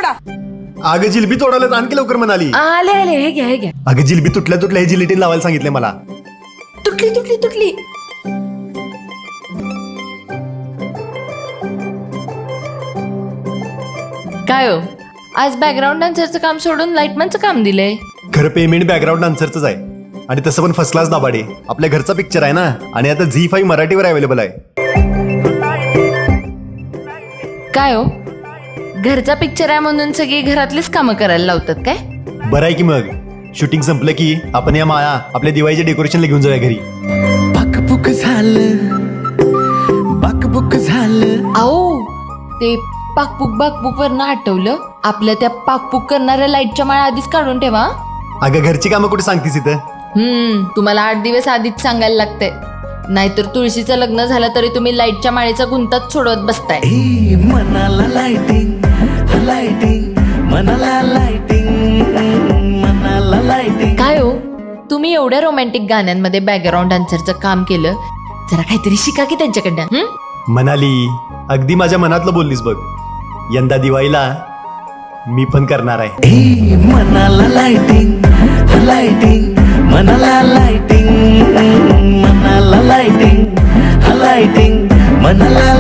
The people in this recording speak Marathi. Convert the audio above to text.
तोडा. अगं जिलबी तोडायला आणखी लवकर म्हणाली. आले आले, हे घ्या हे घ्या. अगं जिलबी तुटल्या तुटल्या हे जिलेटिन लावायला सांगितले मला. तुटली तुटली तुटली. काय हो, आज बॅकग्राऊंड डान्सरचं काम सोडून लाईटमॅनचं काम दिलंय. खरं पेमेंट बॅकग्राऊंड डान्सरच आहे आणि तसं पण फर्स्ट क्लास दाबाडे. आपल्या घरचा पिक्चर आहे ना आणि आता झी5 मराठीवर अवेलेबल आहे. काय हो, घरचा पिक्चर आहे म्हणून सगळी घरातलीच कामं करायला लावतात काय? बरं आहे की मग. शूटिंग संपलं की आपण या माया आपल्या दिवाळीच्या डेकोरेशनला घेऊन जाऊया घरी. बाकबुक झालं. आओ, ते पाकपूक वरनं आठवलं, आपल्या त्या पाकपूक करणाऱ्या लाईटच्या माळा आधीच काढून ठेवा. अगं घरची कामं कुठे सांगतीस इथं? तुम्हाला 8 दिवस आधीच सांगायला लागतंय, नाहीतर तुळशीचं लग्न झालं तरी तुम्ही लाईटच्या माळेचा गुंताच सोडवत बसताय. मनाला लाइटिंग लाइटिंग मनाला लाइटिंग मनाला लाइटिंग. काय हो, तुम्ही एवढ्या रोमॅन्टिक गाण्यांमध्ये बॅकग्राऊंड डान्सरचं काम केलं, जरा काहीतरी शिका की त्यांच्याकडनं. म्हणाली अगदी माझ्या मनातलं बोललीस बघ. यंदा दिवाळीला मी पण करणार आहे. मनाला लाइटिंग लाइटिंग मनाला लाइटिंग मनाला लाइटिंग लाइटिंग मनाला